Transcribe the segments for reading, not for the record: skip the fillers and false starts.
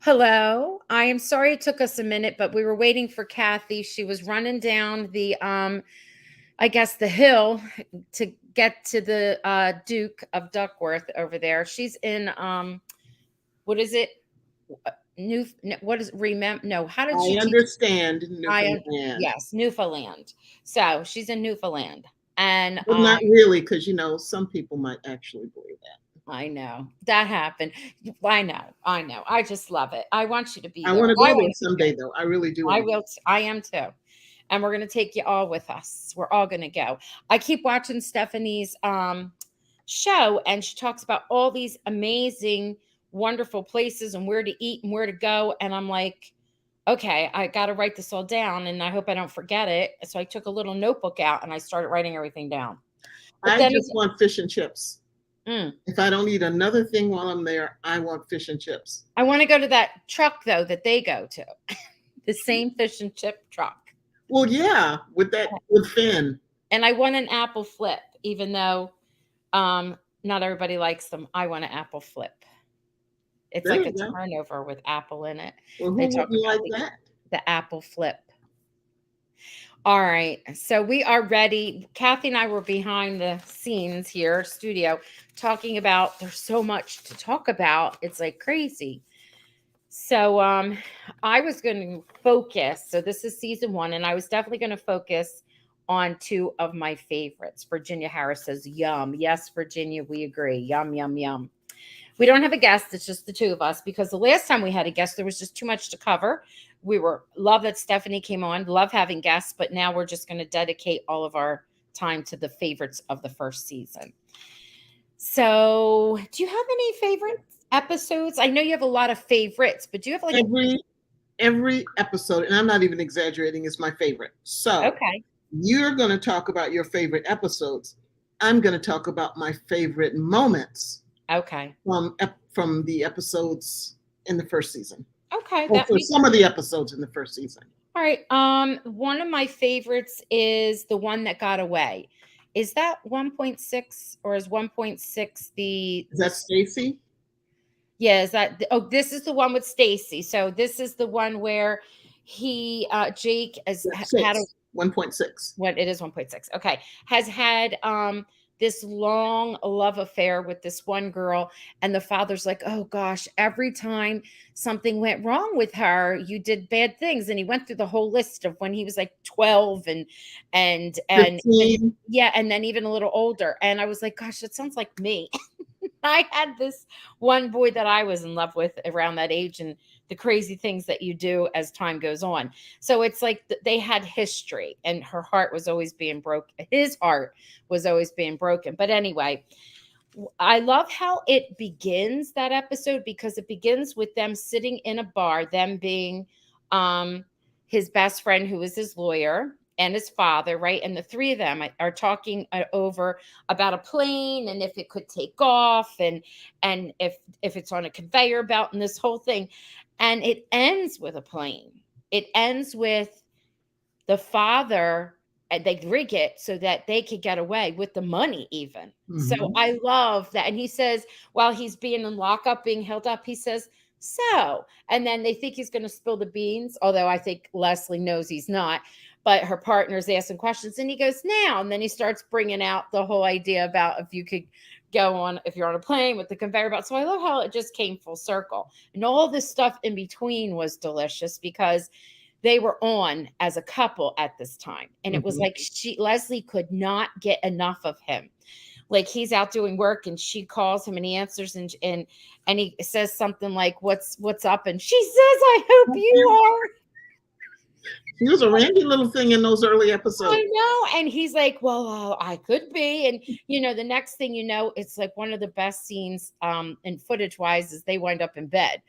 Hello. I am sorry it took us a minute, but we were waiting for Kathy. She was running down the I guess the hill to get to the Duke of Duckworth over there. She's in what is it? New what is remember no, how did I she teach understand I Newfoundland, yes, Newfoundland. So, she's in Newfoundland. And but not really, because some people might actually believe that. I know. That happened. I know. I know. I just love it. I want you to be I there. want to I go there want you to go. someday, though. I really do I want to. will. I am too. And we're going to take you all with us. We're all going to go. I keep watching Stephanie's show, and she talks about all these amazing, wonderful places and where to eat and where to go. And I'm like, okay, I got to write this all down, and I hope I don't forget it. So I took a little notebook out and I started writing everything down. But I then just want fish and chips. mm, If I don't eat another thing while I'm there, I want fish and chips. I want to go to that truck though that they go to, the same fish and chip truck. Well, yeah, with Finn. And I want an apple flip, even though um, not everybody likes them. I want an apple flip. It's There like you a go. turnover with apple in it. Well, They who talk wouldn't about like that? the apple flip. All right. So we are ready. Kathy and I were behind the scenes here, studio, talking about there's so much to talk about. It's like crazy. So I was going to focus. So this is season 1, and I was definitely going to focus on 2 of my favorites. Virginia Harris says, "Yum." Yes, Virginia, we agree. Yum, yum, yum. We don't have a guest. It's just the 2 of us because the last time we had a guest, there was just too much to cover. We were love that Stephanie came on, love having guests, but now we're just going to dedicate all of our time to the favorites of the first season. So, do you have any favorite episodes? I know you have a lot of favorites, but do you have like a Every episode, and I'm not even exaggerating, is my favorite. So okay. you're going to talk about your favorite episodes. I'm going to talk about my favorite moments Okay. from the episodes in the first season, Okay, or that for makes some of the episodes in the first season. all right. One of my favorites is the one that got away. Is that 1.6 or is 1.6 Is that Stacy? yeah, is that oh, this is the one with Stacy. So this is the one where he Jake has That's had a 1.6. what it is 1.6. Okay. Has had this long love affair with this one girl, and the father's like, "Oh gosh, every time something went wrong with her, you did bad things." And he went through the whole list of when he was like 12 and even 15. yeah, and then even a little older. And I was like, "Gosh, that sounds like me." I had this one boy that I was in love with around that age, and the crazy things that you do as time goes on. So it's like they had history, and her heart was always being broken. His heart was always being broken. But anyway, I love how it begins that episode because it begins with them sitting in a bar, them being um, his best friend, who is his lawyer, and his father, right? And the 3 of them are talking over about a plane and if it could take off, and if it's on a conveyor belt and this whole thing. And it ends with a plane. It ends with the father, and they rig it so that they could get away with the money even. So Mm-hmm. I love that. And he says, while he's being in lockup, being held up, he says, so, and then they think he's going to spill the beans, although I think Leslie knows he's not. But her partner's asking questions, and he goes, now. And then he starts bringing out the whole idea about if you could go on, if you're on a plane with the conveyor belt. So I love how it just came full circle. And all this stuff in between was delicious because they were on as a couple at this time, and it was Mm-hmm. like Leslie could not get enough of him. Like he's out doing work and she calls him and he answers, and he says something like what's up, and she says, I hope you are. She was a randy little thing in those early episodes. I know. And he's like, well, I could be. And, the next thing you know, it's like one of the best scenes and footage wise is they wind up in bed,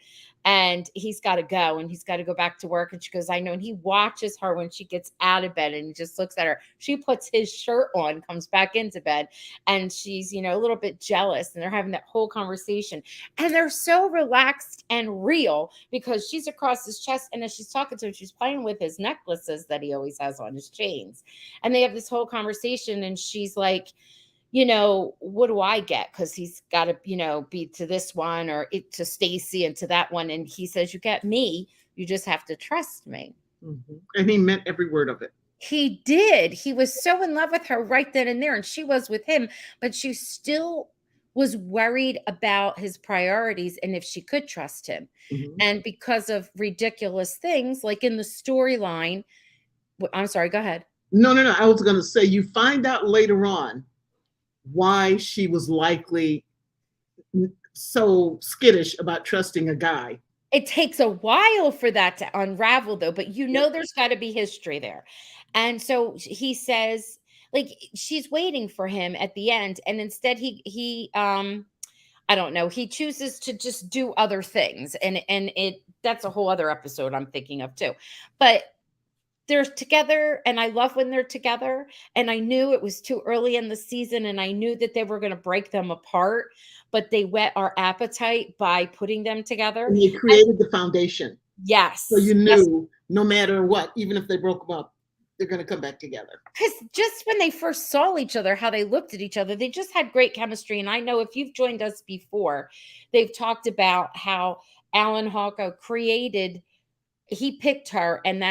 and he's got to go, and he's got to go back to work. And she goes, I know. And he watches her when she gets out of bed, and he just looks at her. She puts his shirt on, comes back into bed, and she's, a little bit jealous. And they're having that whole conversation. And they're so relaxed and real because she's across his chest. And as she's talking to him, she's playing with his necklaces that he always has on his chains. And they have this whole conversation. And she's like, what do I get? Because he's got to, be to this one or to Stacy and to that one. And he says, you get me. You just have to trust me. And he meant every word of it. He did. He was so in love with her right then and there, and she was with him, but she still was worried about his priorities and if she could trust him. And because of ridiculous things, like in the storyline, I'm sorry, go ahead. No. I was going to say, you find out later on why she was likely so skittish about trusting a guy. It takes a while for that to unravel, though, but there's got to be history there. And so he says, like, she's waiting for him at the end, and instead he I don't know, he chooses to just do other things, and that's a whole other episode I'm thinking of too. But they're together, and I love when they're together, and I knew it was too early in the season, and I knew that they were going to break them apart, but they whet our appetite by putting them together. And they created the foundation. Yes. So you knew no matter what, even if they broke them up, they're going to come back together. Because just when they first saw each other, how they looked at each other, they just had great chemistry. And I know if you've joined us before, they've talked about how Alan Halko he picked her, and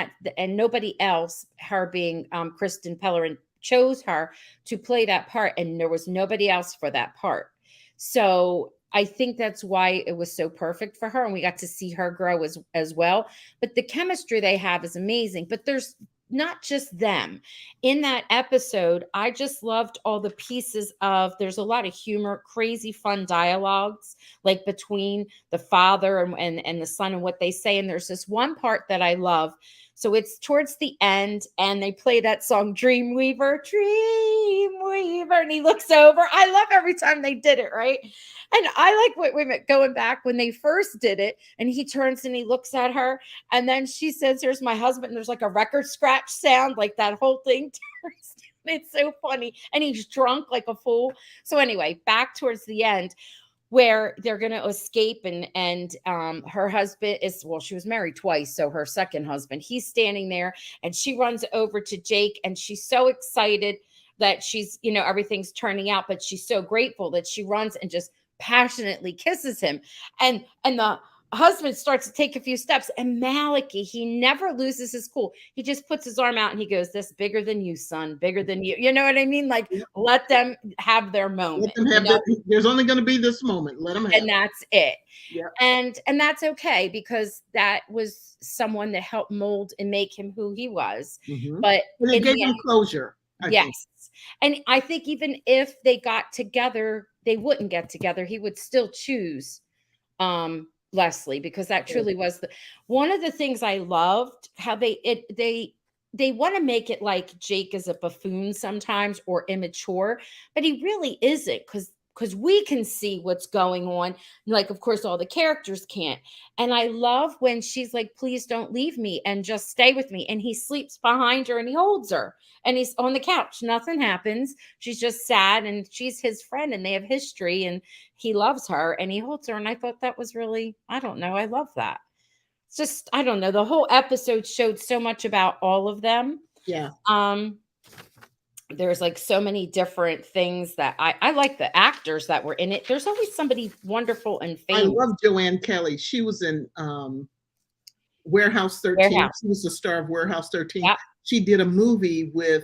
nobody else, her being Kristen Pellerin, chose her to play that part, and there was nobody else for that part. So I think that's why it was so perfect for her, and we got to see her grow as well. But the chemistry they have is amazing. But there's not just them. In that episode, I just loved all the pieces there's a lot of humor, crazy fun dialogues, like between the father and the son and what they say. And there's this one part that I love. So it's towards the end, and they play that song, Dreamweaver, Dreamweaver, and he looks over. I love every time they did it, right? And I like going back when they first did it, and he turns and he looks at her, and then she says, here's my husband, and there's like a record scratch sound, like that whole thing turns. It's so funny. And he's drunk like a fool. So anyway, back towards the end, where they're going to escape, and her husband she was married twice, so her second husband, he's standing there, and she runs over to Jake, and she's so excited that she's, everything's turning out, but she's so grateful that she runs and just passionately kisses him, and the husband starts to take a few steps, and Malachi, he never loses his cool. He just puts his arm out and he goes, "This bigger than you, son, bigger than you." You know what I mean? Like, let them have their moment. Let them have there's only going to be this moment. Let them have and that's it. Yeah. And that's okay, because that was someone that helped mold and make him who he was. But and it gave him closure. Yes. And I think even if they got together, they wouldn't get together. He would still choose Leslie, because that truly was one of the things I loved, how they want to make it like Jake is a buffoon sometimes or immature, but he really isn't, because we can see what's going on. Like, of course, all the characters can't. And I love when she's like, please don't leave me and just stay with me. And he sleeps behind her and he holds her, and he's on the couch. Nothing happens. She's just sad, and she's his friend, and they have history, and he loves her, and he holds her. And I thought that was really, I don't know, I love that. It's just, I don't know. The whole episode showed so much about all of them. Yeah. There's like so many different things that I like the actors that were in it. There's always somebody wonderful and famous. I love Joanne Kelly. She was in Warehouse 13. She was the star of Warehouse 13. Yep. She did a movie with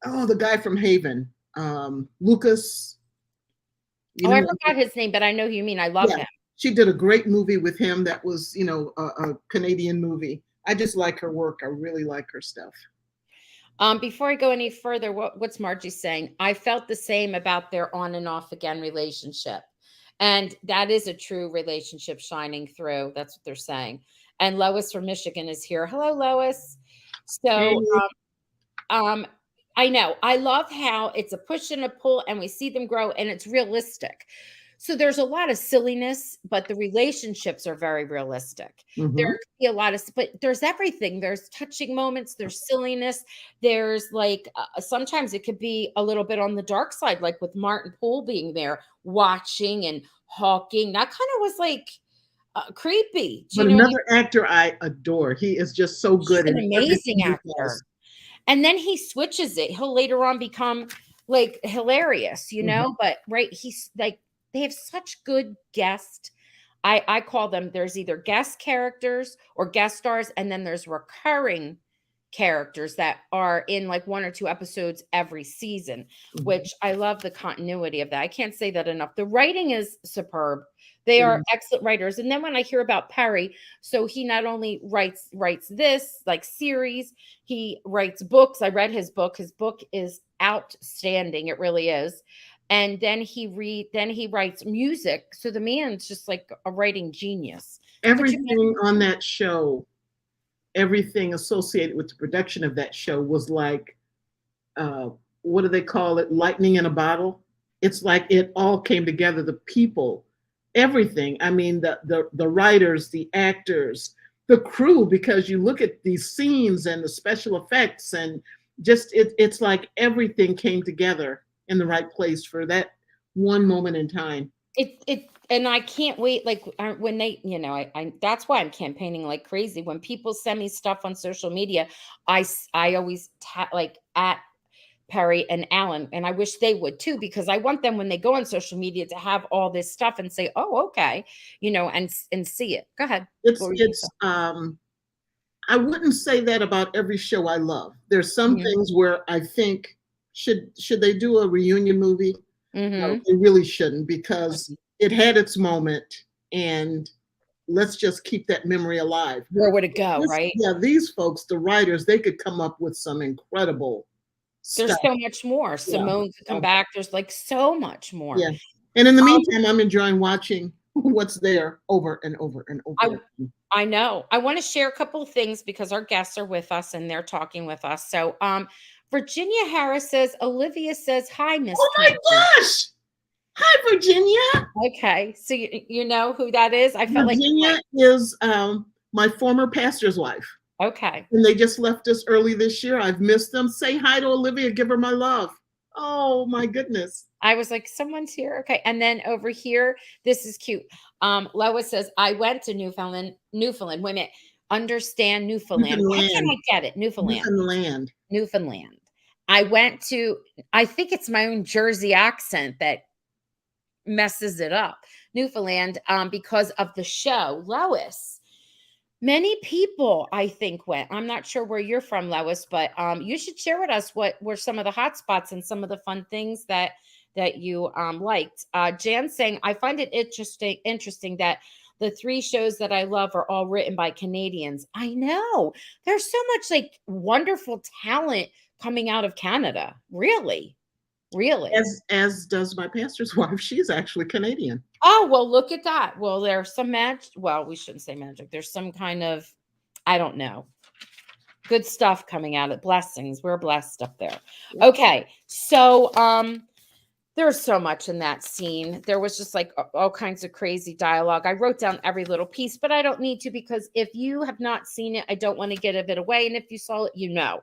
the guy from Haven, Lucas. I forgot his name, but I know who you mean. I love him. She did a great movie with him that was, a Canadian movie. I just like her work. I really like her stuff. Before I go any further, what's Margie saying? I felt the same about their on and off again relationship. And that is a true relationship shining through. That's what they're saying. And Lois from Michigan is here. Hello, Lois. So I know. I love how it's a push and a pull, and we see them grow, and it's realistic. So there's a lot of silliness, but the relationships are very realistic. There could be a lot of, but there's everything. There's touching moments. There's silliness. There's like, sometimes it could be a little bit on the dark side, like with Martin Poole being there watching and hawking. That kind of was like creepy. But another actor I adore. He is just so good. He's an amazing actor. And then he switches it. He'll later on become like hilarious, Mhm. but right, he's like they have such good guest. I call them, there's either guest characters or guest stars, and then there's recurring characters that are in like one or two episodes every season, Mhm. which I love the continuity of that. I can't say that enough. The writing is superb. They It are is. excellent writers. And then when I hear about Perry, so he not only writes this like series, he writes books. I read his book. His book is outstanding. It really is. And then he writes music. So the man's just like a writing genius. Could you Everything imagine? on that show, everything associated with the production of that show was like, uh, what do they call it? Lightning in a bottle. It's like it all came together. The people, everything. I mean, the writers, the actors, the crew. Because you look at these scenes and the special effects, and just it's like everything came together in the right place for that one moment in time. And I can't wait. Like when they, I that's why I'm campaigning like crazy. When people send me stuff on social media, I always like at Perry and Alan, and I wish they would too, because I want them when they go on social media to have all this stuff and say, "Oh, okay," and see it. Go ahead. What It's were you it's I wouldn't say that about every show I love. There's some saying? things where I think should they do a reunion movie? Mm-hmm. No, Mm-hmm. they really shouldn't, because it had its moment, and let's just keep that memory alive. Where would it go? This, Right? yeah, these folks, the writers, they could come up with some incredible stuff. There's so much more. Yeah, Simone could come yeah, back. There's like so much more. yeah. And in the Um, meantime, I'm enjoying watching what's there over and over and I over again. I know. I want to share a couple of things because our guests are with us and they're talking with us. So, Virginia Harris says, Olivia says, "Hi, Miss Oh my Candy." gosh! Hi, Virginia. Okay, so you know who that is? I felt like you Virginia is my former pastor's wife. might. Okay, And they just left us early this year. I've missed them. Say hi to Olivia. Give her my love. Oh my goodness. I was like, someone's here. Okay, and then over here, this is cute. Lois says, "I went to Newfoundland. Wait a minute, understand Newfoundland? Why can't Newfoundland. I get it? Newfoundland, Newfoundland. Newfoundland. I went to. I think it's my own Jersey accent that messes it up. Newfoundland, because of the show, Lois. Many people, I think, went. I'm not sure where you're from, Lois, but you should share with us what were some of the hot spots and some of the fun things that you liked. Jan saying, "I find it interesting that the three shows that I love are all written by Canadians." I know there's so much like wonderful talent coming out of Canada. Really, really. As does my pastor's wife. She's actually Canadian. Oh, well, look at that. Well, there's some magic. Well, we shouldn't say magic. There's some kind of, I don't know, good stuff coming out of blessings. We're blessed up there. Yep. Okay. So, there's so much in that scene. There was just like all kinds of crazy dialogue. I wrote down every little piece, but I don't need to because if you have not seen it, I don't want to give it away. And if you saw it, you know.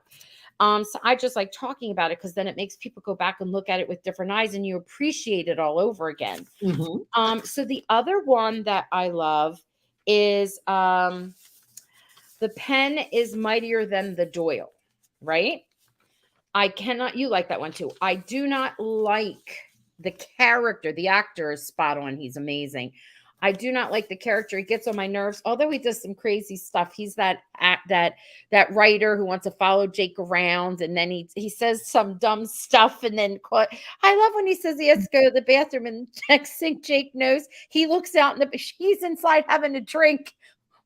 So I just like talking about it because then it makes people go back and look at it with different eyes and you appreciate it all over again. Mm-hmm. So the other one that I love is the pen is mightier than the Doyle, right? I cannot, you like that one too. I do not like the character. The actor is spot on. He's amazing. I do not like the character. He gets on my nerves. Although he does some crazy stuff. He's that writer who wants to follow Jake around, and then he says some dumb stuff, and then I love when he says he has to go to the bathroom, and next thing Jake knows, he looks out and he's inside having a drink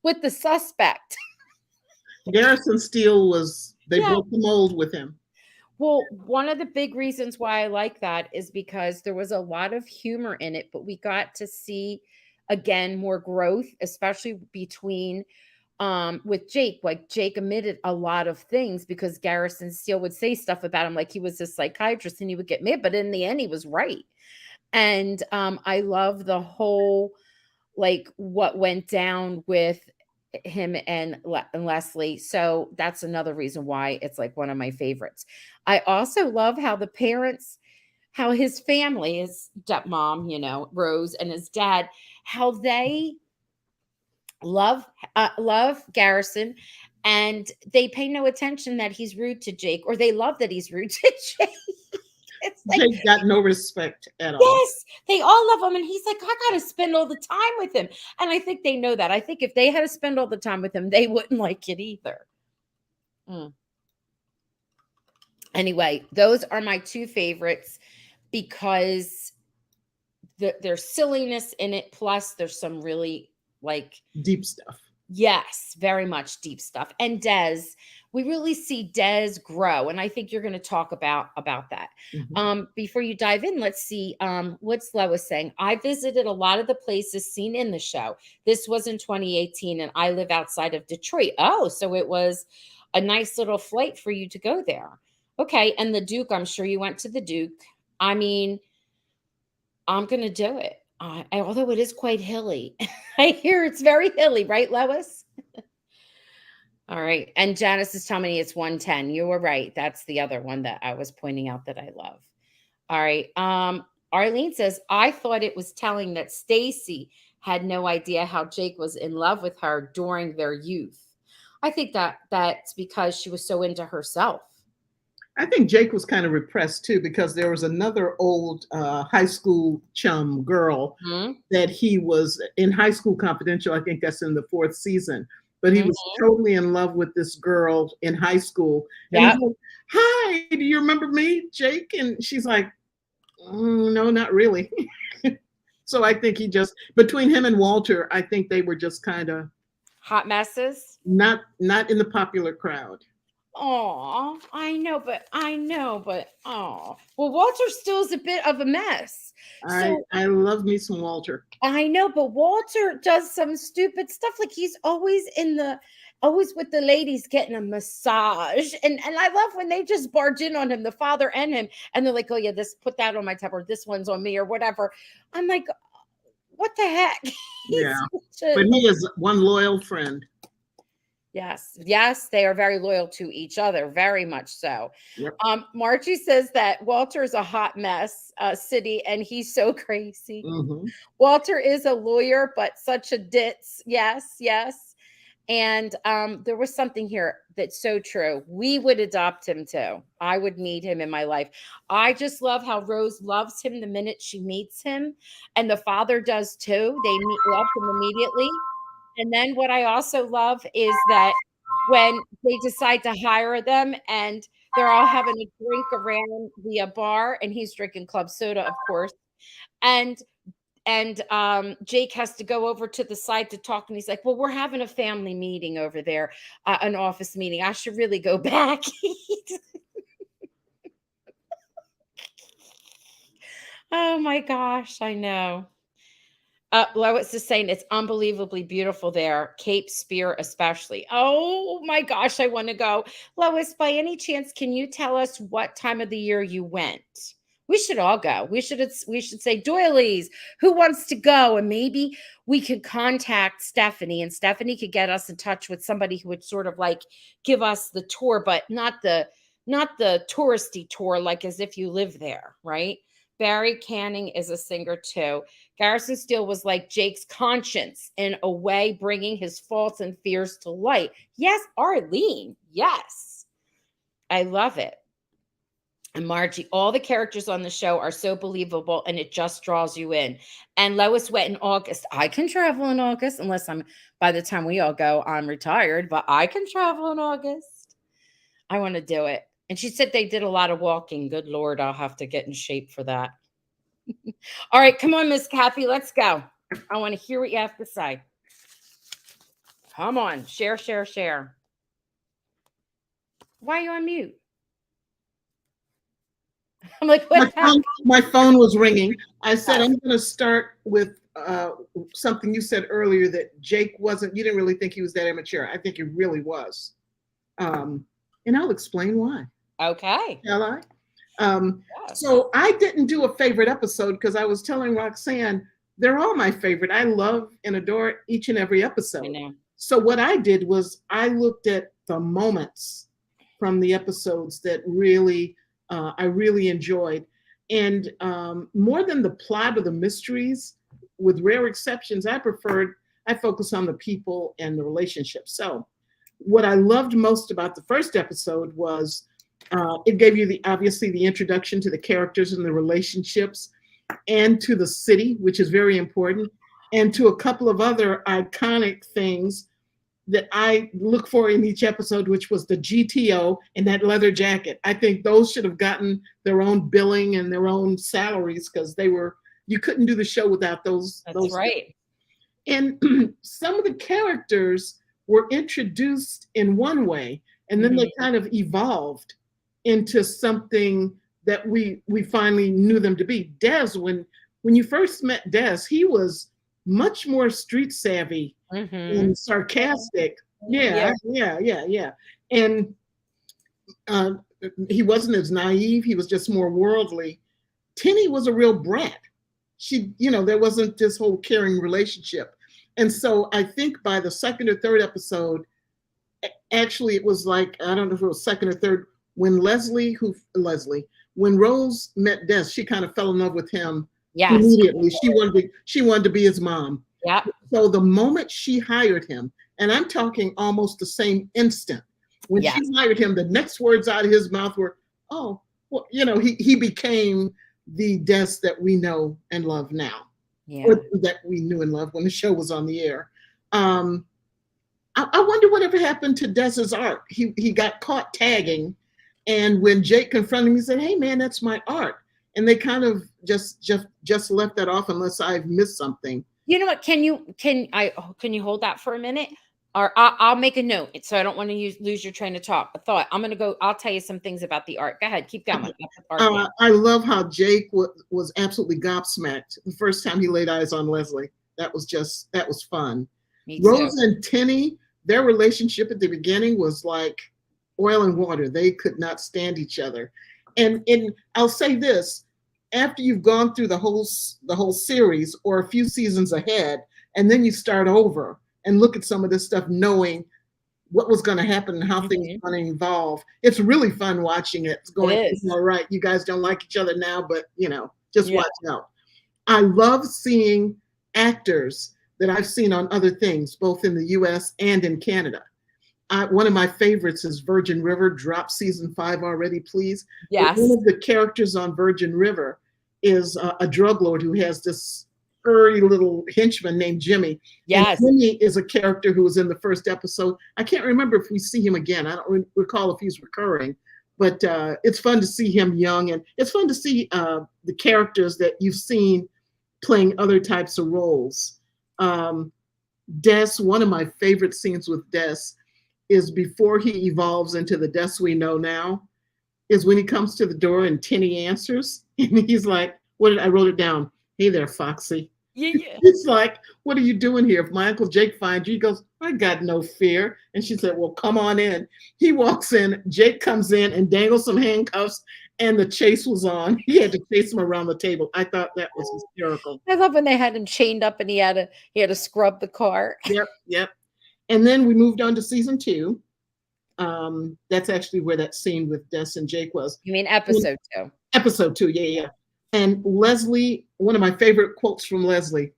with the suspect. Garrison Steele was, they Yeah. broke the mold with him. Well, one of the big reasons why I like that is because there was a lot of humor in it, but we got to see again more growth, especially between with Jake. Like Jake admitted a lot of things because Garrison Steele would say stuff about him like he was a psychiatrist and he would get mad, but in the end he was right. And I love the whole like what went down with him and Leslie. So that's another reason why it's like one of my favorites. I also love how the parents, how his family, his stepmom, Rose, and his dad, how they love Garrison, and they pay no attention that he's rude to Jake, or they love that he's rude to Jake. like, Jake got no respect at all. yes, they all love him. And he's like, I got to spend all the time with him. And I think they know that. I think if they had to spend all the time with him, they wouldn't like it either. Anyway, those are my two favorites because there's silliness in it. Plus, there's some really like deep stuff. Yes, very much deep stuff. And Des, we really see Des grow, and I think you're going to talk about that. Before you dive in, let's see what's Lois saying. I visited a lot of the places seen in the show. This was in 2018, and I live outside of Detroit. Oh, so it was a nice little flight for you to go there. Okay, and the Duke, I'm sure you went to the Duke. I mean, I'm going to do it. Although it is quite hilly. I hear it's very hilly, right, Lois? All right. And Janice is telling me it's 110. You were right. That's the other one that I was pointing out that I love. All right. Arlene says, I thought it was telling that Stacy had no idea how Jake was in love with her during their youth. I think that's because she was so into herself. I think Jake was kind of repressed too, because there was another old high school chum girl that he was in High School Confidential. I think that's in the 4th season, but he was totally in love with this girl in high school. And he's like, hi, do you remember me, Jake? And she's like, no, not really. So I think he just, between him and Walter, I think they were just kind of hot messes. Not in the popular crowd. Oh, I know, but oh, well, Walter still is a bit of a mess. I love me some Walter. I know, but Walter does some stupid stuff. Like he's always with the ladies getting a massage, and I love when they just barge in on him, the father and him, and they're like, oh yeah, put that on my tab, or this one's on me, or whatever. I'm like, what the heck? But he is one loyal friend. Yes, they are very loyal to each other, very much so. Yep. Margie says that Walter is a hot mess city, and he's so crazy. Walter is a lawyer, but such a ditz. Yes. And there was something here that's so true. We would adopt him too. I would need him in my life. I just love how Rose loves him the minute she meets him, and the father does too. They love him immediately. And then what I also love is that when they decide to hire them and they're all having a drink around the bar, and he's drinking club soda, of course. And Jake has to go over to the side to talk. And he's like, well, we're having a family meeting over there, an office meeting. I should really go back. Oh my gosh, I know. Lois is saying it's unbelievably beautiful there. Cape Spear especially. Oh my gosh, I want to go. Lois, by any chance, can you tell us what time of the year you went? We should all go. We should say, Doilies, who wants to go? And maybe we could contact Stephanie, and Stephanie could get us in touch with somebody who would sort of like give us the tour, but not the touristy tour, like as if you live there, right? Barry Canning is a singer too. Garrison Steele was like Jake's conscience in a way, bringing his faults and fears to light. Yes, Arlene. Yes. I love it. And Margie, all the characters on the show are so believable, and it just draws you in. And Lois went in August. I can travel in August, unless by the time we all go, I'm retired, but I can travel in August. I want to do it. And she said they did a lot of walking. Good Lord, I'll have to get in shape for that. All right, come on, Miss Kathy, let's go. I want to hear what you have to say. Come on, share. Why are you on mute? I'm like, what happened? My phone was ringing. I said, I'm going to start with something you said earlier, that Jake wasn't, you didn't really think he was that immature. I think he really was. And I'll explain why. Okay. Shall I? So I didn't do a favorite episode because I was telling Roxanne, they're all my favorite. I love and adore each and every episode. I know. So what I did was I looked at the moments from the episodes that really, I really enjoyed. And more than the plot or the mysteries, with rare exceptions, I focus on the people and the relationships. So what I loved most about the first episode was It gave you obviously the introduction to the characters and the relationships, and to the city, which is very important, and to a couple of other iconic things that I look for in each episode, which was the GTO and that leather jacket. I think those should have gotten their own billing and their own salaries, because you couldn't do the show without those. That's right. And some of the characters were introduced in one way, and then they kind of evolved into something that we finally knew them to be. Des, when you first met Des, he was much more street savvy and sarcastic. Yeah. And he wasn't as naive. He was just more worldly. Tinny was a real brat. There wasn't this whole caring relationship. And so I think by the second or third episode, actually it was like, I don't know if it was second or third, when when Rose met Des, she kind of fell in love with him immediately. She wanted to be his mom. Yeah. So the moment she hired him, and I'm talking almost the same instant, when she hired him, the next words out of his mouth were, "Oh, well, he became the Des that we know and love now, or that we knew and loved when the show was on the air." I wonder whatever happened to Des's art. He got caught tagging, and when Jake confronted him, he said, "Hey, man, that's my art." And they kind of just left that off, unless I've missed something. You know what? Can you hold that for a minute? Or I'll make a note, so I don't want to lose your train of thought. I'm going to go. I'll tell you some things about the art. Go ahead, keep going. I love how Jake was absolutely gobsmacked the first time he laid eyes on Leslie. That was fun. Rose and Tinny, their relationship at the beginning was like oil and water. They could not stand each other. And I'll say this: after you've gone through the whole series or a few seasons ahead, and then you start over and look at some of this stuff, knowing what was going to happen and how things are going to evolve, it's really fun watching it. It's going, all right, you guys don't like each other now, but just watch out. I love seeing actors that I've seen on other things, both in the US and in Canada. One of my favorites is Virgin River. Drop season 5 already, please. Yes. One of the characters on Virgin River is a drug lord who has this furry little henchman named Jimmy. Yes. And Jimmy is a character who was in the first episode. I can't remember if we see him again. I don't recall if he's recurring, but it's fun to see him young, and it's fun to see the characters that you've seen playing other types of roles. Des, one of my favorite scenes with Des is before he evolves into the Des we know now, is when he comes to the door and Tinny answers, and he's like, I wrote it down. "Hey there, Foxy." Yeah. It's like, "What are you doing here? If my Uncle Jake finds you," he goes, "I got no fear." And she said, "Well, come on in." He walks in, Jake comes in and dangles some handcuffs, and the chase was on. He had to chase him around the table. I thought that was hysterical. I love when they had him chained up and he had to scrub the car. Yep. And then we moved on to season 2. That's actually where that scene with Des and Jake was. You mean episode 2? Episode 2, yeah. And Leslie, one of my favorite quotes from Leslie,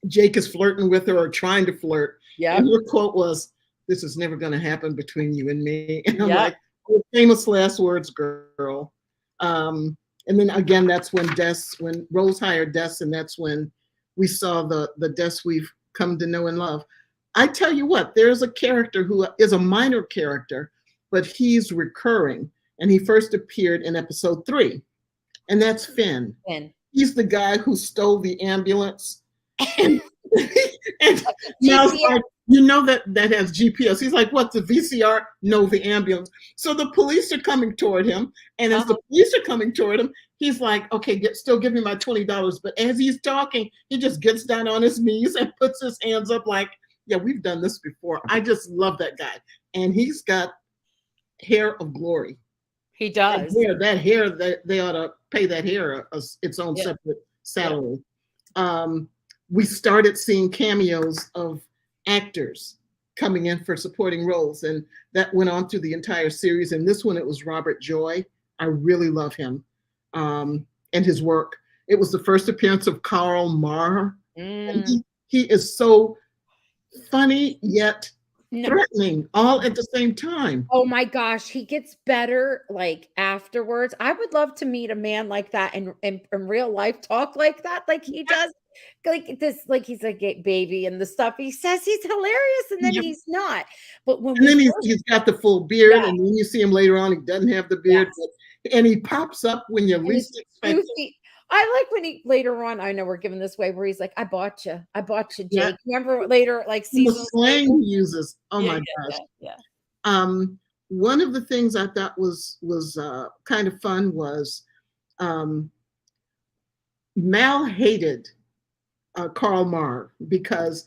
Jake is flirting with her or trying to flirt. Yeah. And her quote was, "This is never going to happen between you and me." And I'm like, oh, famous last words, girl. And then again, that's when Rose hired Des, and that's when we saw the Des we've come to know and love. I tell you what, there's a character who is a minor character, but he's recurring. And he first appeared in episode 3. And that's Finn. He's the guy who stole the ambulance. And now it's like, that has GPS. He's like, "What, the VCR?" "No, the ambulance." So the police are coming toward him. And as the police are coming toward him, he's like, "Okay, still give me my $20. But as he's talking, he just gets down on his knees and puts his hands up like, "Yeah, we've done this before." I just love that guy. And he's got hair of glory. He does. That hair, they ought to pay that hair its own separate salary. We started seeing cameos of actors coming in for supporting roles, and that went on through the entire series. And this one, it was Robert Joy. I really love him and his work. It was the first appearance of Karl Marr. And he is so funny, yet No, threatening, all at the same time. oh my gosh, he gets better, like, afterwards. I would love to meet a man like that in real life, talk like that, like he does. Like this, like he's like a baby and the stuff he says, he's hilarious, and then Yeah. he's not. But when And we then first, he's got the full yeah, beard, and then you see him later on, he doesn't have the beard, yes, but, and he pops up when you and it's least expect it. goofy. I like when he later on, I know we're giving this way, where he's like, I bought you, Yeah. Jake." Remember later, like And the seasons later? slang he uses, oh Yeah, my yeah, gosh. yeah, yeah. One of the things I thought was kind of fun was um, Mal hated Karl Marr because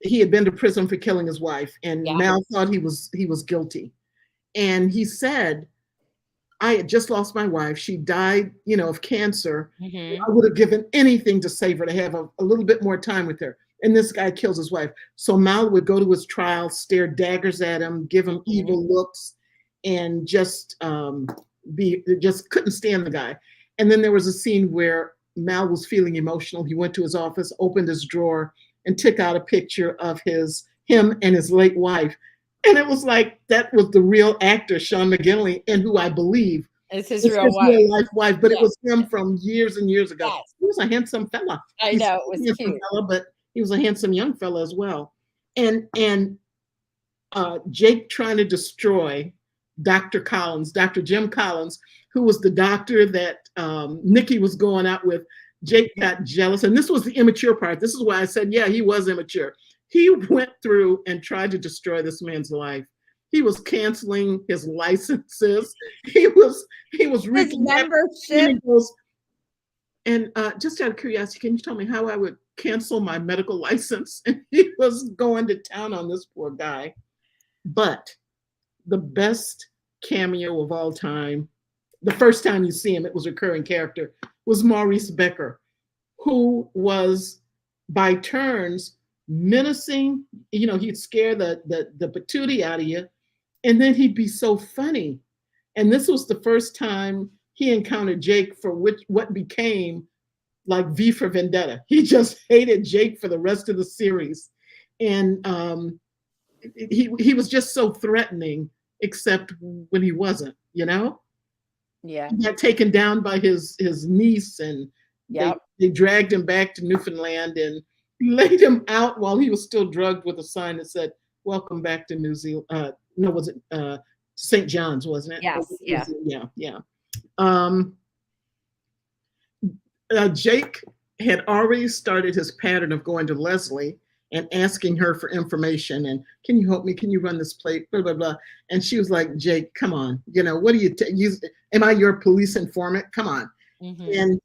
he had been to prison for killing his wife, and Yeah. Mal thought he was guilty. And he said, "I had just lost my wife. She died, of cancer. Mhm. I would have given anything to save her, to have a little bit more time with her." And this guy kills his wife. So Mal would go to his trial, stare daggers at him, give him Mhm. evil looks, and just couldn't stand the guy. And then there was a scene where Mal was feeling emotional. He went to his office, opened his drawer, and took out a picture of him and his late wife. And it was like that was the real actor, Sean McGinley, and who I believe It's his it's real his wife. real life wife, but it Yeah, was him from years and years ago. yes. He was a handsome fella. I He's know, it still was a handsome cute. fella, but he was a handsome young fella as well. And Jake trying to destroy Dr. Collins, Dr. Jim Collins, who was the doctor that Nikki was going out with. Jake got jealous, and this was the immature part. This is why I said, yeah, he was immature. He went through and tried to destroy this man's life. He was canceling his licenses. He was His wreaking havoc. And membership. he goes, and just out of curiosity, can you tell me how I would cancel my medical license? And he was going to town on this poor guy. But the best cameo of all time, the first time you see him, it was a recurring character, was Maurice Becker, who was by turns menacing. He'd scare the patootie out of you, and then he'd be so funny. And this was the first time he encountered Jake for what became like V for Vendetta. He just hated Jake for the rest of the series. And he was just so threatening, except when he wasn't. Yeah. He got taken down by his niece, and they Yep. they dragged him back to Newfoundland and laid him out while he was still drugged, with a sign that said, "Welcome back to New Zealand." No, was it St. John's, wasn't it? Yes. Yeah. Yeah, yeah. Um, Jake had already started his pattern of going to Leslie and asking her for information, and, "Can you help me? Can you run this plate? Blah blah blah." And she was like, "Jake, come on. What do you am I your police informant? Come on." Mhm. And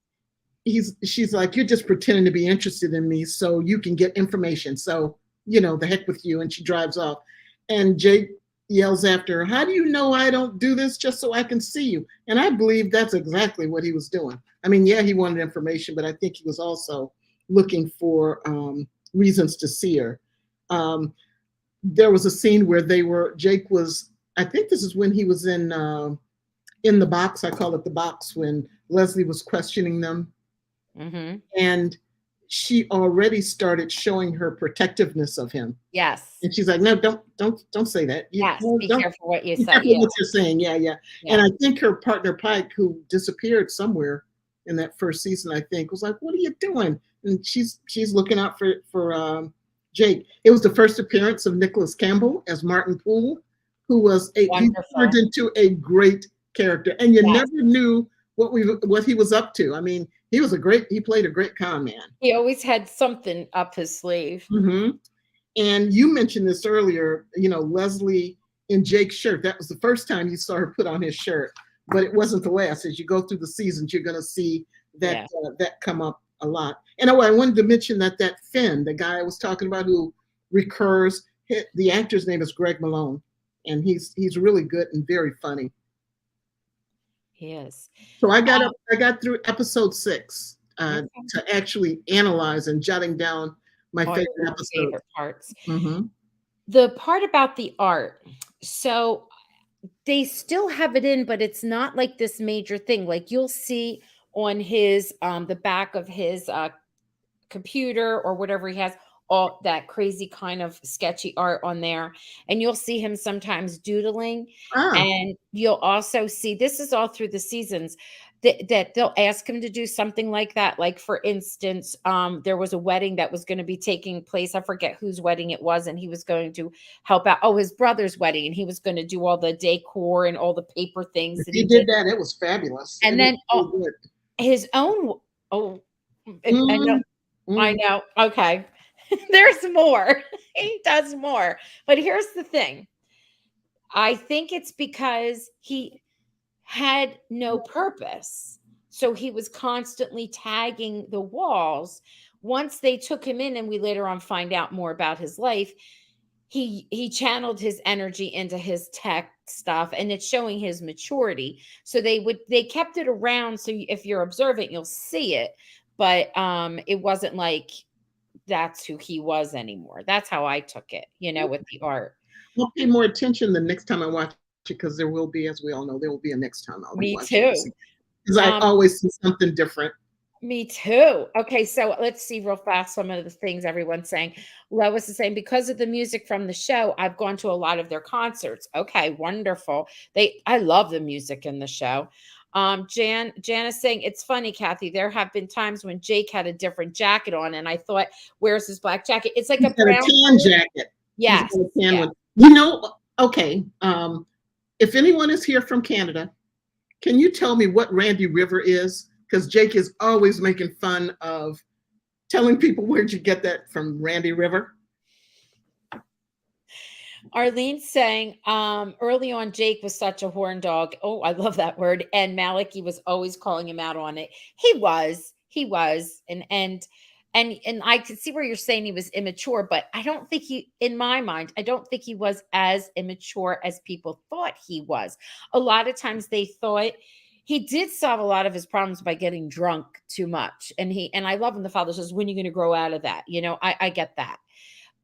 she's like, "You're just pretending to be interested in me so you can get information. So, the heck with you." And she drives off. And Jake yells after her, "How do you know I don't do this just so I can see you?" And I believe that's exactly what he was doing. I mean, yeah, he wanted information, but I think he was also looking for reasons to see her. Um, there was a scene where Jake was, I think this is when he was in the box. I call it the box, when Leslie was questioning them, Mhm. and she already started showing her protectiveness of him. Yes. And she's like, "No, don't say that. You Yes. Be don't careful what you be say. careful Yeah. what you're saying." Yeah, yeah. And Yeah. I think her partner Pike, who disappeared somewhere in that first season, I think, was like, "What are you doing?" And she's looking out for Jake. It was the first appearance of Nicholas Campbell as Martin Poole, he turned Wonderful. into a great character, and you Yes. never knew what he was up to. I mean, he played a great con man. He always had something up his sleeve. Hmm. And you mentioned this earlier, Leslie in Jake's shirt. That was the first time you saw her put on his shirt, but it wasn't the last. As you go through the seasons, you're going to see that Yeah. that come up a lot. And I wanted to mention that Finn, the guy I was talking about who recurs, the actor's name is Greg Malone, and he's really good and very funny. He is. So I got through episode 6 Okay. to actually analyze and jotting down my All favorite your episodes. favorite parts. Hmm. The part about the art. So they still have it in, but it's not like this major thing. Like you'll see on his the back of his computer or whatever he has, all that crazy kind of sketchy art on there. And you'll see him sometimes doodling. Ah, And you'll also see, this is all through the seasons, that they'll ask him to do something like that. Like, for instance, there was a wedding that was going to be taking place. I forget whose wedding it was, and he was going to help out. Oh, his brother's wedding, and he was going to do all the decor and all the paper things if that he he did did. that, it was fabulous. And It was then so good. his own. Oh, I know. Mm, I mm. know. Okay. There's more. He does more. But here's the thing. I think it's because he had no purpose. So he was constantly tagging the walls. Once they took him in, and we later on find out more about his life, he channeled his energy into his tech stuff, and it's showing his maturity. So they kept it around, so if you're observant, you'll see it. But it wasn't like that's who he was anymore. That's how I took it, with the art. I'll pay more attention the next time I watch it, because there will be, as we all know, there will be a next time I'll be Me watching this. too. Because I Um, always see something different. Me too. Okay, so let's see real fast some of the things everyone's saying. Lois is saying, because of the music from the show, I've gone to a lot of their concerts. Okay, wonderful. I love the music in the show. Jan is saying, it's funny, Kathy. There have been times when Jake had a different jacket on, and I thought, where's his black jacket? It's like He's a got a brown tan suit. jacket. He's Yes. got a tan Yeah. one. Okay. If anyone is here from Canada, can you tell me what Randy River is? Because Jake is always making fun of telling people, where'd you get that from, Randy River? Arlene's saying, early on, Jake was such a horn dog. Oh, I love that word. And Maliki was always calling him out on it. He was, and I could see where you're saying he was immature, but I don't think in my mind, I don't think he was as immature as people thought he was. A lot of times they thought he did solve a lot of his problems by getting drunk too much. And I love when the father says, when are you going to grow out of that? I get that.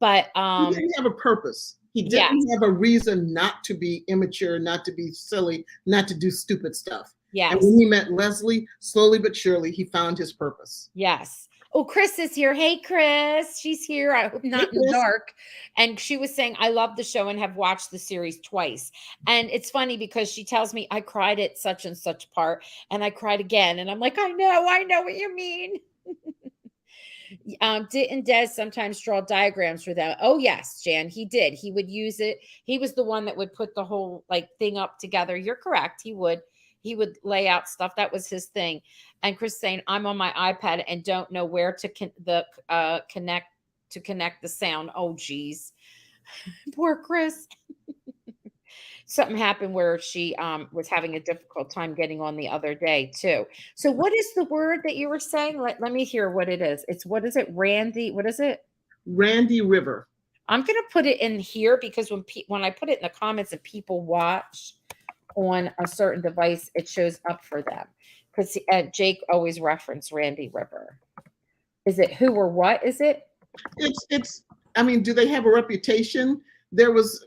But He didn't have a purpose. He yeah. didn't have a reason not to be immature, not to be silly, not to do stupid stuff. Yes. And when he met Leslie, slowly but surely, he found his purpose. Yes. Oh, Chris is here. Hey, Chris. She's here. I hope not in the dark. And she was saying, I love the show and have watched the series twice. And it's funny because she tells me I cried at such and such part, and I cried again. And I'm like, I know what you mean. Didn't Des sometimes draw diagrams for them? Oh, yes, Jan, he did. He would use it. He was the one that would put the whole thing up together. You're correct. He would lay out stuff. That was his thing. And Chris saying, I'm on my iPad and don't know where to connect the sound. Oh, geez. Poor Chris. Something happened where she was having a difficult time getting on the other day too. So what is the word that you were saying? Let me hear what it is. What is it? Randy, what is it? Randy River. I'm going to put it in here because when I put it in the comments and people watch on a certain device, it shows up for them. Because Jake always referenced Randy River. Is it who or what is it? It's I mean, do they have a reputation? There was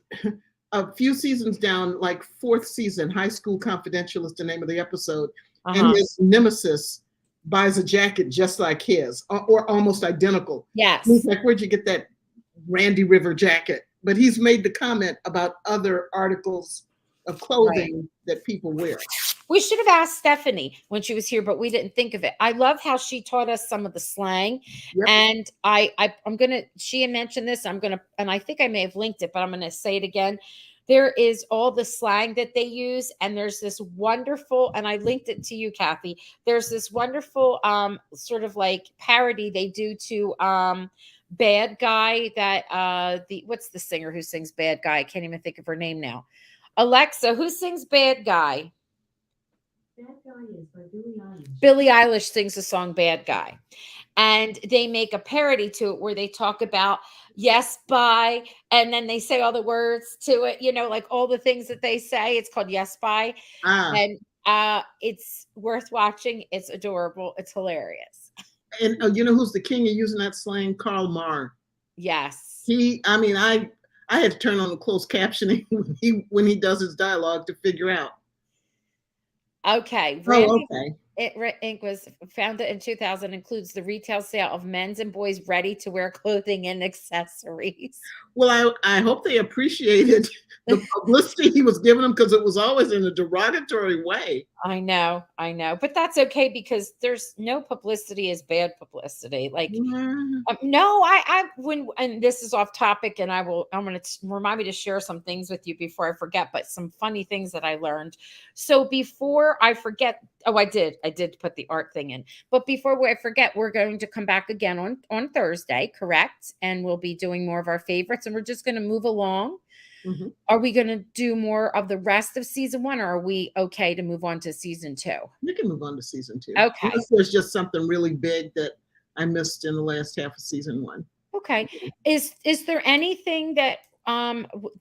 a few seasons down, like fourth season, High School Confidential is the name of the episode. And his nemesis buys a jacket just like his, or almost identical. Yes. He's like, where'd you get that Randy River jacket? But he's made the comment about other articles of clothing that people wear. We should have asked Stephanie when she was here, but we didn't think of it. I love how she taught us some of the slang. Yep. And I'm gonna, she had mentioned this, and I think I may have linked it, but I'm gonna say it again. There is all the slang that they use, and there's this wonderful, and I linked it to you, Kathy. There's this wonderful sort of parody they do to Bad Guy, that what's the singer who sings Bad Guy? I can't even think of her name now. Alexa, who sings Bad Guy? Bad Guy is by Billie Eilish. Billie Eilish sings the song Bad Guy. And they make a parody to it where they talk about yes, bye. And then they say all the words to it, all the things that they say. It's called Yes, Bye. And it's worth watching. It's adorable. It's hilarious. And you know who's the king of using that slang? Karl Marr. Yes. I had to turn on the closed captioning when he does his dialogue to figure out. Okay, Oh, Randy okay. Inc. was founded in 2000, includes the retail sale of men's and boys' ready-to-wear clothing and accessories. Well, I hope they appreciated the publicity he was giving them because it was always in a derogatory way. I know, but that's okay because there's no publicity is bad publicity. Like, Mm, no, when, and this is off topic, and I'm going to remind me to share some things with you before I forget, but some funny things that I learned. So before I forget, oh, I did put the art thing in, but before I forget, we're going to come back again on Thursday, correct? And we'll be doing more of our favorites, and we're just going to move along. mhm. Are we going to do more of the rest of season one, or are we okay to move on to season two? We can move on to season 2, Okay. unless there's just something really big that I missed in the last half of season 1. Okay. Is there anything that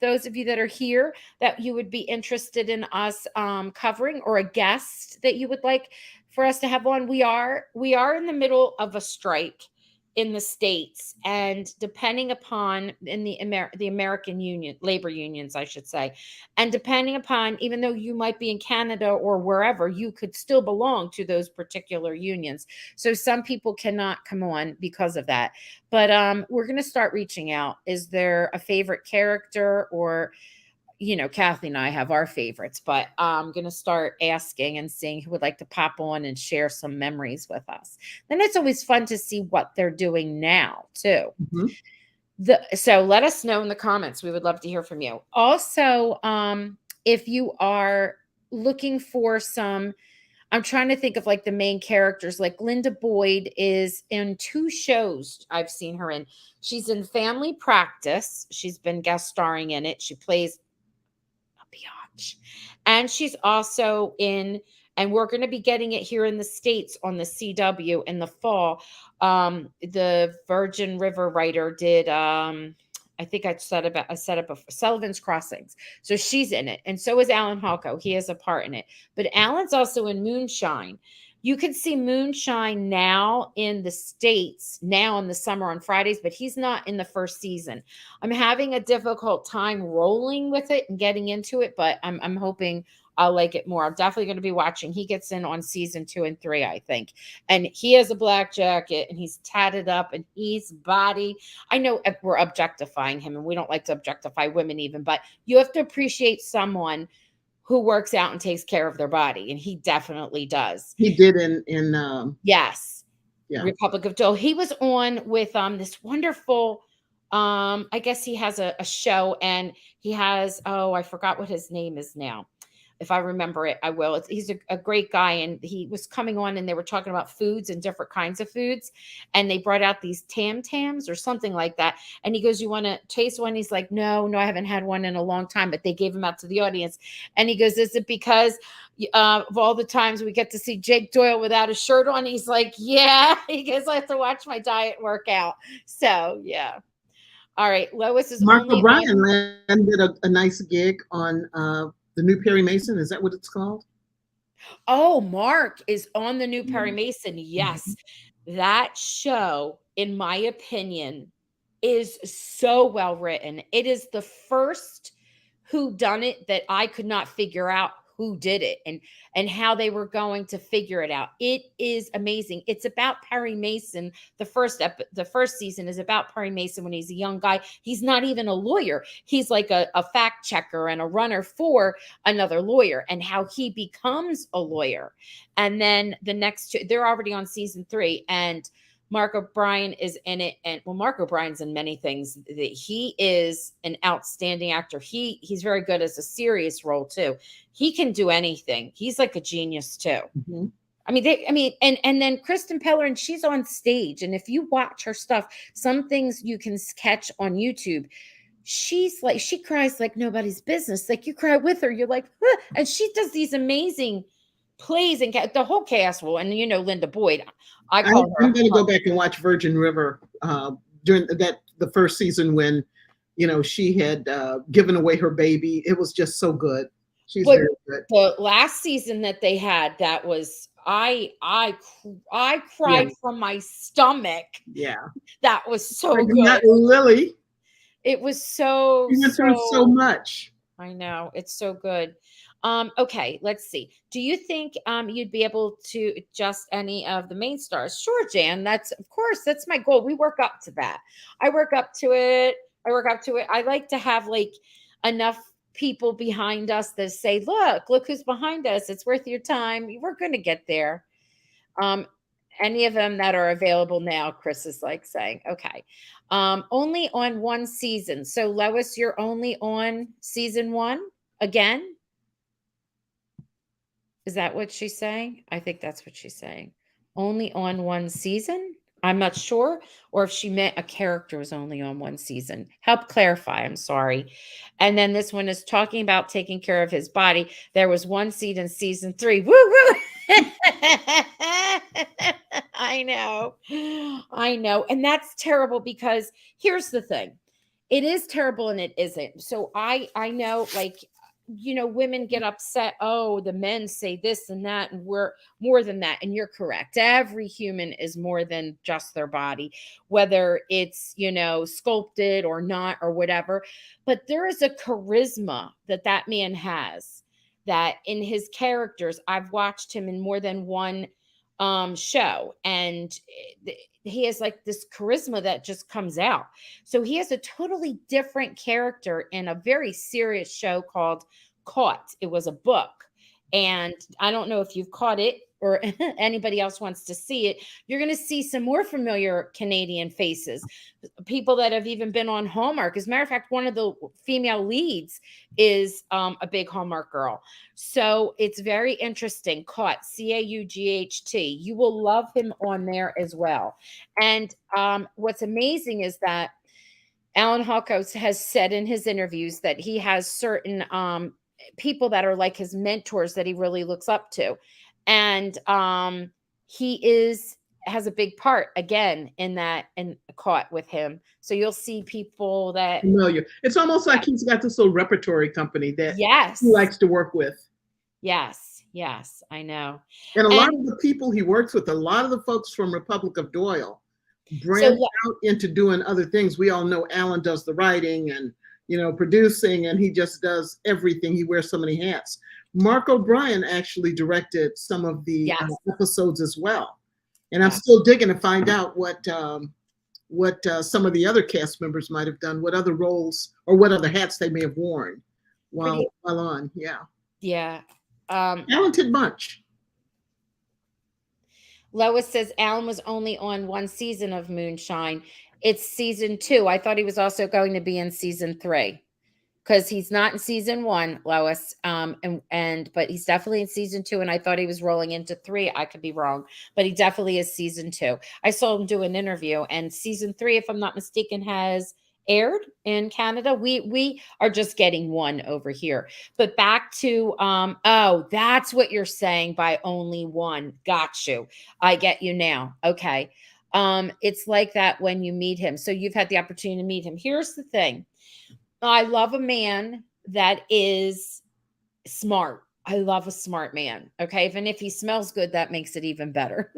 those of you that are here that you would be interested in us covering, or a guest that you would like for us to have on? We are in the middle of a strike in the states, and depending upon in the American union labor unions, I should say, and depending upon, even though you might be in Canada or wherever, you could still belong to those particular unions. So some people cannot come on because of that. But we're going to start reaching out. Is there a favorite character, or, Kathy and I have our favorites, but I'm going to start asking and seeing who would like to pop on and share some memories with us. Then it's always fun to see what they're doing now, too. Mhm. So let us know in the comments. We would love to hear from you. Also, if you are looking for some, I'm trying to think of like the main characters. Like Linda Boyd is in 2 shows I've seen her in. She's in Family Practice. She's been guest starring in it. She plays a biatch. And she's also in, and we're going to be getting it here in the States on the CW in the fall. The Virgin River writer did, I think I set up a Sullivan's Crossings. So she's in it. And so is Alan Halko. He has a part in it. But Alan's also in Moonshine. You can see Moonshine now in the States, now in the summer on Fridays, but he's not in the first season. I'm having a difficult time rolling with it and getting into it, but I'm hoping I'll like it more. I'm definitely going to be watching. He gets in on season 2 and 3, I think. And he has a black jacket and he's tatted up and he's body. I know we're objectifying him and we don't like to objectify women even, but you have to appreciate someone who works out and takes care of their body. And he definitely does. He did in Yes. yeah. Republic of Doyle. He was on with this wonderful, I guess he has a show, and he has, oh, I forgot what his name is now. If I remember it, I will. He's a great guy, and he was coming on, and they were talking about foods and different kinds of foods, and they brought out these Tam Tams or something like that. And he goes, "You want to taste one?" He's like, "No, I haven't had one in a long time." But they gave him out to the audience, and he goes, "Is it because of all the times we get to see Jake Doyle without a shirt on?" He's like, "Yeah." He goes, "I have to watch my diet work out." So yeah. All right, Lois is Mark only O'Brien on. landed a nice gig on the new Perry Mason. Is that what it's called? Oh, Mark is on the new Perry Mhm. Mason. Yes. That show, in my opinion, is so well written. It is the first who done it that I could not figure out who did it and how they were going to figure it out. It is amazing. It's about Perry Mason. The first season is about Perry Mason when he's a young guy. He's not even a lawyer. He's like a fact checker and a runner for another lawyer, and how he becomes a lawyer. And then the next two, they're already on season 3, and Mark O'Brien is in it. And well, Mark O'Brien's in many things. He is an outstanding actor. He's very good as a serious role too. He can do anything. He's like a genius too. Mhm. And then Kristen Pellerin, she's on stage. And if you watch her stuff, some things you can catch on YouTube. She's like, she cries like nobody's business. Like you cry with her. You're like, huh. And she does these amazing plays, and the whole cast will. And Linda Boyd, I call her I'm going to go back and watch Virgin River during the first season when, she had given away her baby. It was just so good. She's but very good. the last season that they had, that was I Yeah, cried from my stomach. yeah. That was so Like good. not Lily. It was so She went through so much. I know, it's so good. Okay, let's see. Do you think you'd be able to adjust any of the main stars? Sure, Jan. That's of course that's my goal. We work up to that. I work up to it. I work up to it. I like to have like enough people behind us that say, look who's behind us. It's worth your time. We're gonna get there. Um, any of them that are available now, Chris is like saying, okay. Only on one season. So Lois, you're only on season one again? Is that what she's saying? I think that's what she's saying. Only on one season? I'm not sure. Or if she meant a character was only on one season. Help clarify. I'm sorry. And then this one is talking about taking care of his body. There was one seed in season 3. Woo woo. I know. I know. And that's terrible because here's the thing. It is terrible and it isn't. So I know like women get upset. Oh, the men say this and that, and we're more than that. And you're correct. Every human is more than just their body, whether it's, sculpted or not or whatever. But there is a charisma that man has that in his characters, I've watched him in more than one show, and he has like this charisma that just comes out. So he has a totally different character in a very serious show called Caught. It was a book. And I don't know if you've caught it or anybody else wants to see it. You're going to see some more familiar Canadian faces, people that have even been on Hallmark. As a matter of fact, one of the female leads is a big Hallmark girl. So it's very interesting. Caught, Caught. You will love him on there as well. And what's amazing is that Alan Hawkos has said in his interviews that he has certain people that are like his mentors that he really looks up to. And he has a big part again in that and Caught with him. So you'll see people that familiar. It's almost like he's got this little repertory company that yes, he likes to work with. Yes, I know. And a lot of the people he works with, a lot of the folks from Republic of Doyle branch out into doing other things. We all know Alan does the writing and producing, and he just does everything. He wears so many hats. Mark O'Brien actually directed some of the episodes as well. And I'm still digging to find out what some of the other cast members might have done, what other roles or what other hats they may have worn while on. Yeah. Talented bunch. Lois says Alan was only on one season of Moonshine. It's season 2. I thought he was also going to be in season 3 because he's not in season 1, Lois. But he's definitely in season 2. And I thought he was rolling into 3. I could be wrong, but he definitely is season 2. I saw him do an interview, and season 3, if I'm not mistaken, has aired in Canada. We are just getting 1 over here. But back to that's what you're saying by only 1. Got you. I get you now. Okay. It's like that when you meet him. So you've had the opportunity to meet him. Here's the thing. I love a man that is smart. I love a smart man. Okay. Even if he smells good, that makes it even better.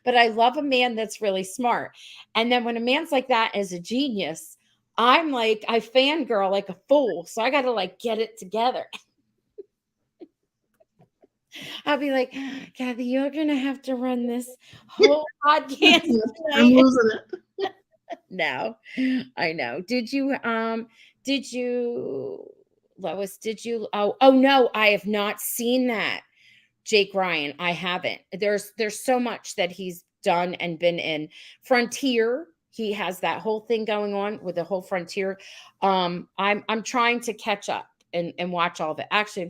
But I love a man that's really smart. And then when a man's like that is a genius, I'm like, I fangirl like a fool. So I got to like get it together. I'll be like, Kathy, you're going to have to run this whole podcast. I'm losing it. No, I know. Did you, Lois, oh no, I have not seen that. Jake Ryan, I haven't. There's so much that he's done and been in. Frontier, he has that whole thing going on with the whole Frontier. I'm trying to catch up and watch all of it. Actually,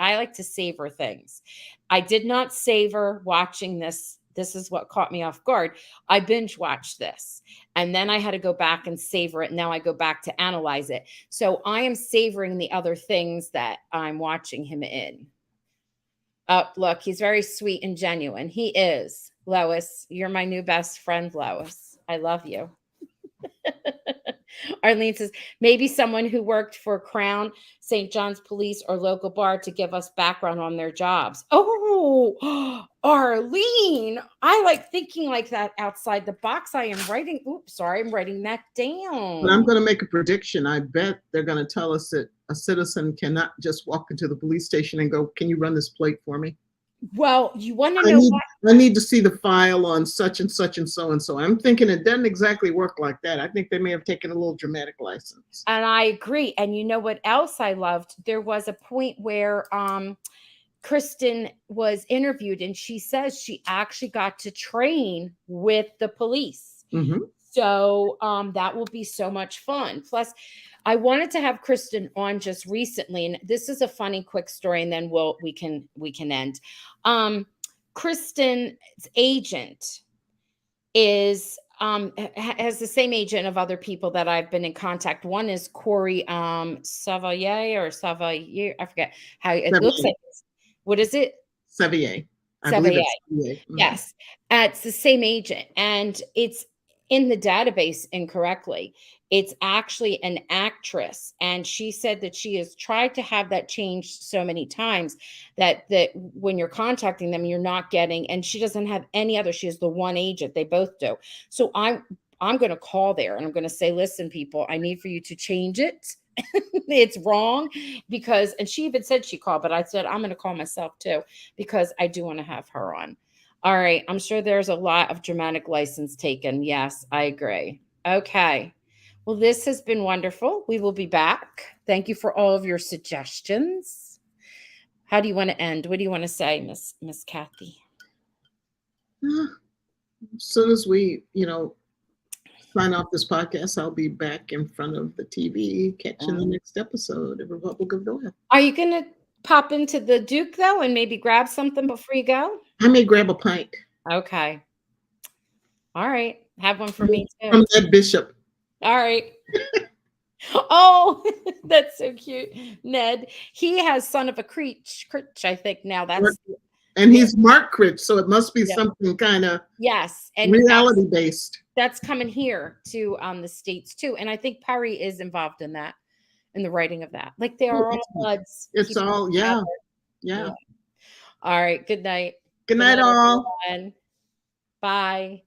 I like to savor things. I did not savor watching this. This is what caught me off guard. I binge watched this and then I had to go back and savor it. Now I go back to analyze it. So I am savoring the other things that I'm watching him in. Oh, look, he's very sweet and genuine. He is. Lois, you're my new best friend, Lois. I love you. Arlene says, maybe someone who worked for Crown, St. John's Police, or local bar to give us background on their jobs. Oh, Arlene, I like thinking like that outside the box. I am writing. Oops, sorry, I'm writing that But I'm down. going to make a prediction. I bet they're going to tell us that a citizen cannot just walk into the police station and go, "Can you run this plate for me? Well, you want to I know need what? I need to see the file on such and such and so and so." I'm thinking it doesn't exactly work like that. I think they may have taken a little dramatic license. And I agree. And you know what else I loved? There was a point where Kristen was interviewed and she says she actually got to train with the police. Mm-hmm. So that will be so much fun. Plus, I wanted to have Kristen on just recently, and this is a funny quick story, and then we can end. Kristen's agent is has the same agent of other people that I've been in contact. One is Corey Savalier or Savalier. I forget how it Sevier. looks like. What is it? Sevier. I believe Savalier. it's Sevier. Mm-hmm. Yes. It's the same agent, and it's in the database incorrectly. It's actually an actress, and she said that she has tried to have that changed so many times that when you're contacting them, you're not getting, and she doesn't have any other. She has the one agent. They both do. So I'm going to call there and I'm going to say, listen, people, I need for you to change it. It's wrong because, and she even said she called, but I said, I'm going to call myself too, because I do want to have her on. All right. I'm sure there's a lot of dramatic license taken. Yes, I agree. Okay. Well, this has been wonderful. We will be back. Thank you for all of your suggestions. How do you want to end? What do you want to say, Miss Kathy? As soon as we, sign off this podcast, I'll be back in front of the TV catching the next episode of Republic of Doyle. Are you going to pop into the Duke, though, and maybe grab something before you go? I may grab a pint. Okay. All right. Have one for me, too. From Ed Bishop. All right. Oh, that's so cute. Ned. He has Son of a Creech, I think now. That's and he's Mark Critch, so it must be something kind of and reality based. That's coming here to the States too. And I think Perry is involved in that, in the writing of that. Like they are all buds. It's all, yeah. All right. Good night. Good night, all. Everyone. Bye.